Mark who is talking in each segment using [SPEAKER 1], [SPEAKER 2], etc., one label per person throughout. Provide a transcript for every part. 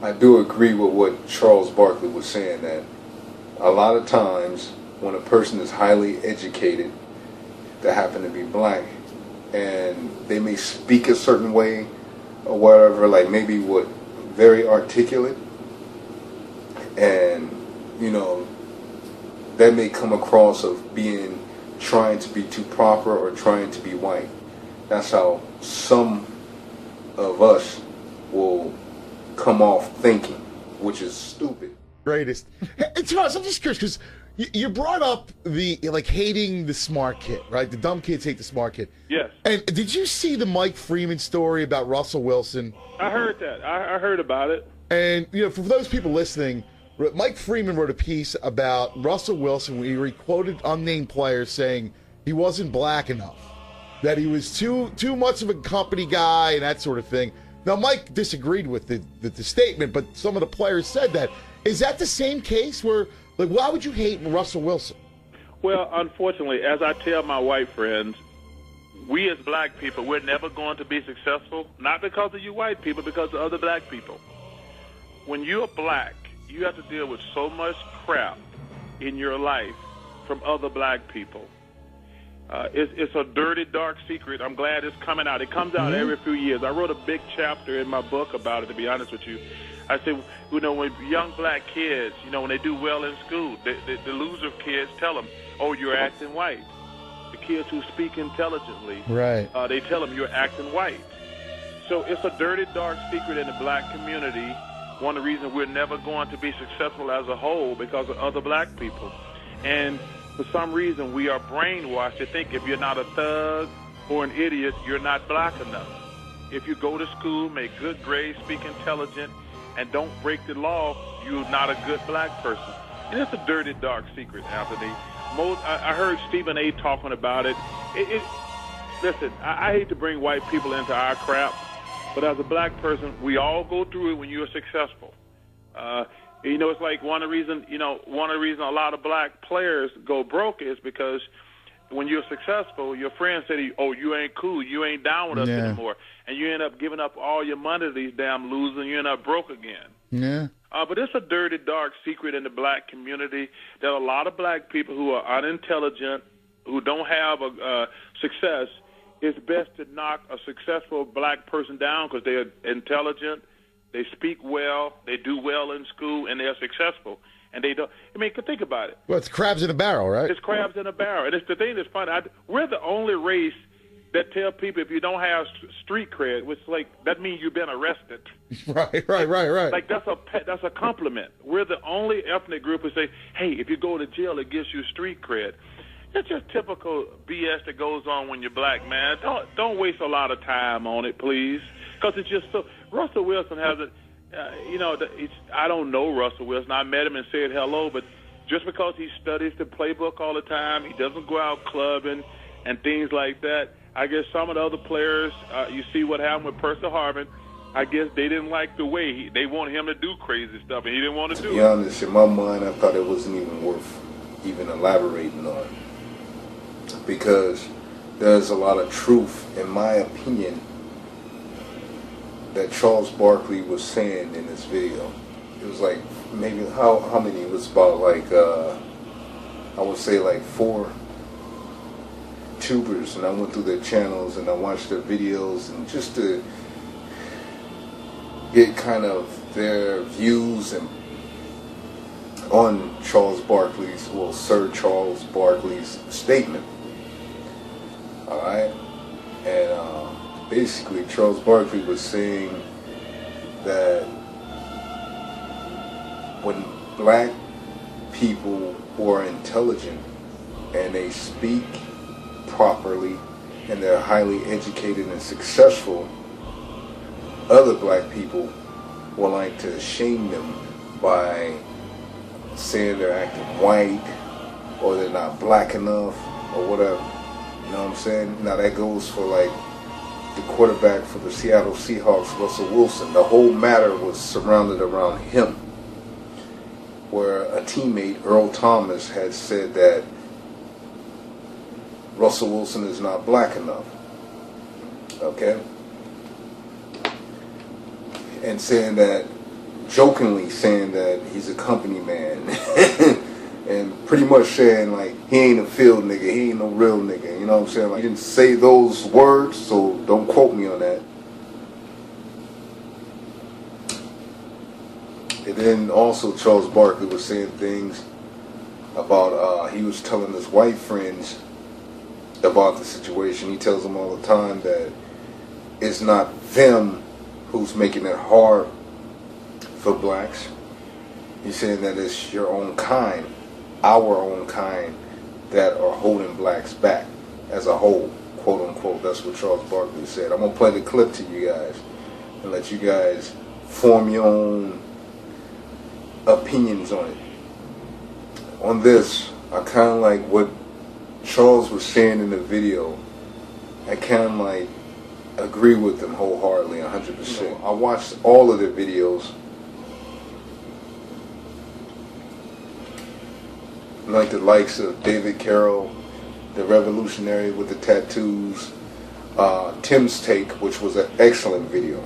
[SPEAKER 1] I do agree with what Charles Barkley was saying, that a lot of times when a person is highly educated, that happen to be black, and they may speak a certain way or whatever, like maybe what very articulate, and that may come across of being trying to be too proper or trying to be white. That's how some of us will come off thinking, which is stupid.
[SPEAKER 2] Greatest. Hey, Charles, I'm just curious because you brought up the hating the smart kid, right? The dumb kids hate the smart kid.
[SPEAKER 3] Yes.
[SPEAKER 2] And did you see the Mike Freeman story about Russell Wilson?
[SPEAKER 3] I heard that. I heard about it.
[SPEAKER 2] And for those people listening, Mike Freeman wrote a piece about Russell Wilson where he quoted unnamed players saying he wasn't black enough, that he was too much of a company guy and that sort of thing. Now, Mike disagreed with the statement, but some of the players said that. Is that the same case where, why would you hate Russell Wilson?
[SPEAKER 3] Well, unfortunately, as I tell my white friends, we as black people, we're never going to be successful, not because of you white people, because of other black people. When you're black, you have to deal with so much crap in your life from other black people. It's a dirty, dark secret. I'm glad it's coming out. It comes out every few years. I wrote a big chapter in my book about it, to be honest with you. I said, when young black kids, when they do well in school, the loser kids tell them, oh, you're acting white. The kids who speak intelligently,
[SPEAKER 2] right?
[SPEAKER 3] They tell them you're acting white. So it's a dirty, dark secret in the black community. One of the reasons we're never going to be successful as a whole because of other black people. And for some reason, we are brainwashed to think if you're not a thug or an idiot, you're not black enough. If you go to school, make good grades, speak intelligent, and don't break the law, you're not a good black person. And it's a dirty, dark secret, Anthony. I heard Stephen A. talking about it. Listen, I hate to bring white people into our crap, but as a black person, we all go through it when you're successful. It's like one of the reasons a lot of black players go broke is because when you're successful, your friends say to you, oh, you ain't cool, you ain't down with us anymore. And you end up giving up all your money to these damn losers, and you end up broke again.
[SPEAKER 2] Yeah.
[SPEAKER 3] But it's a dirty, dark secret in the black community that a lot of black people who are unintelligent, who don't have a success, it's best to knock a successful black person down because they're intelligent, they speak well, they do well in school, and they're successful. And they don't. Think about it.
[SPEAKER 2] Well, it's crabs in a barrel, right?
[SPEAKER 3] It's crabs in a barrel. And it's the thing that's funny. We're the only race that tell people if you don't have street cred, which that means you've been arrested.
[SPEAKER 2] Right.
[SPEAKER 3] Like that's a compliment. We're the only ethnic group who say, hey, if you go to jail, it gives you street cred. It's just typical BS that goes on when you're black, man. Don't waste a lot of time on it, please, because it's just so. Russell Wilson has it. I don't know Russell Wilson. I met him and said hello, but just because he studies the playbook all the time, he doesn't go out clubbing and things like that. I guess some of the other players, you see what happened with Percy Harvin, I guess they didn't like the way they wanted him to do crazy stuff, and he didn't want to do it.
[SPEAKER 1] To be honest, in my mind, I thought it wasn't even worth even elaborating on, because there's a lot of truth, in my opinion, that Charles Barkley was saying in this video. It was like maybe how many? It was about I would say 4 tubers, and I went through their channels and I watched their videos, and just to get kind of their views and on Sir Charles Barkley's statement. All right, and basically, Charles Barkley was saying that when black people who are intelligent and they speak properly and they're highly educated and successful, other black people will like to shame them by saying they're acting white or they're not black enough or whatever. You know what I'm saying? Now that goes for the quarterback for the Seattle Seahawks, Russell Wilson. The whole matter was surrounded around him, where a teammate, Earl Thomas, had said that Russell Wilson is not black enough. Okay? And saying that jokingly saying that he's a company man. And pretty much saying, like, he ain't a field nigga, he ain't no real nigga. You know what I'm saying? Like, he didn't say those words, so don't quote me on that. And then also Charles Barkley was saying things about, he was telling his white friends about the situation. He tells them all the time that it's not them who's making it hard for blacks. He's saying that it's your own kind, our own kind, that are holding blacks back as a whole, quote unquote. That's what Charles Barkley said. I'm going to play the clip to you guys and let you guys form your own opinions on it. On this, I kind of like what Charles was saying in the video. I kind of like agree with him wholeheartedly, 100%. You know, I watched all of their videos. Like the likes of David Carroll, the revolutionary with the tattoos, Tim's Take, which was an excellent video.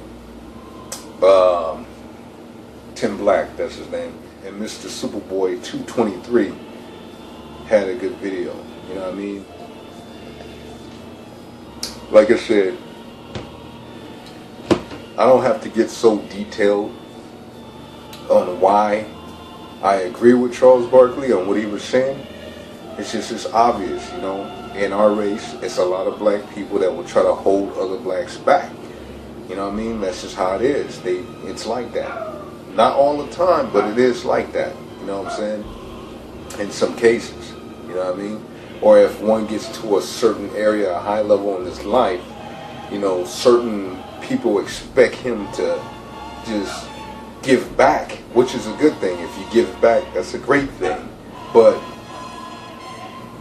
[SPEAKER 1] Tim Black, that's his name, and Mr. Superboy 223 had a good video. You know what I mean? Like I said, I don't have to get so detailed on why I agree with Charles Barkley on what he was saying. It's obvious, you know. In our race, it's a lot of black people that will try to hold other blacks back. You know what I mean? That's just how it is. It's like that. Not all the time, but it is like that. You know what I'm saying? In some cases, you know what I mean? Or if one gets to a certain area, a high level in his life, you know, certain people expect him to just give back, which is a good thing. If you give back, that's a great thing. But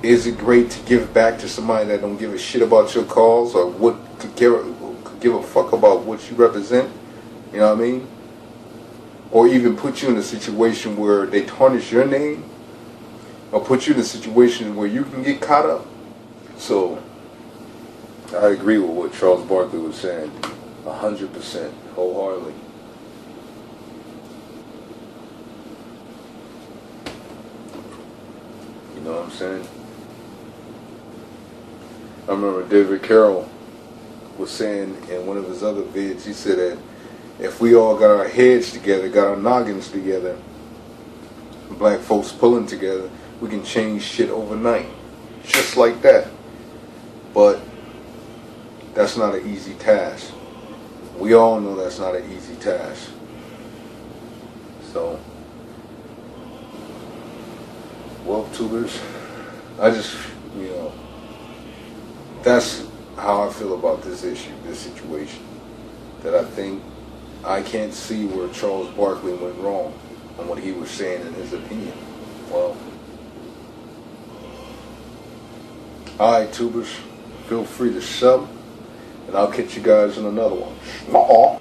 [SPEAKER 1] is it great to give back to somebody that don't give a shit about your cause or what could give a fuck about what you represent? You know what I mean? Or even put you in a situation where they tarnish your name, or put you in a situation where you can get caught up. So I agree with what Charles Barkley was saying 100%, wholeheartedly. You know what I'm saying? I remember David Carroll was saying in one of his other vids, he said that if we all got our heads together, got our noggins together, black folks pulling together, we can change shit overnight. Just like that. But that's not an easy task. We all know that's not an easy task. So, well, tubers, I just, you know, that's how I feel about this issue, this situation. That I think I can't see where Charles Barkley went wrong on what he was saying in his opinion. Well, alright, tubers, feel free to sub, and I'll catch you guys in another one. Nah-ahh.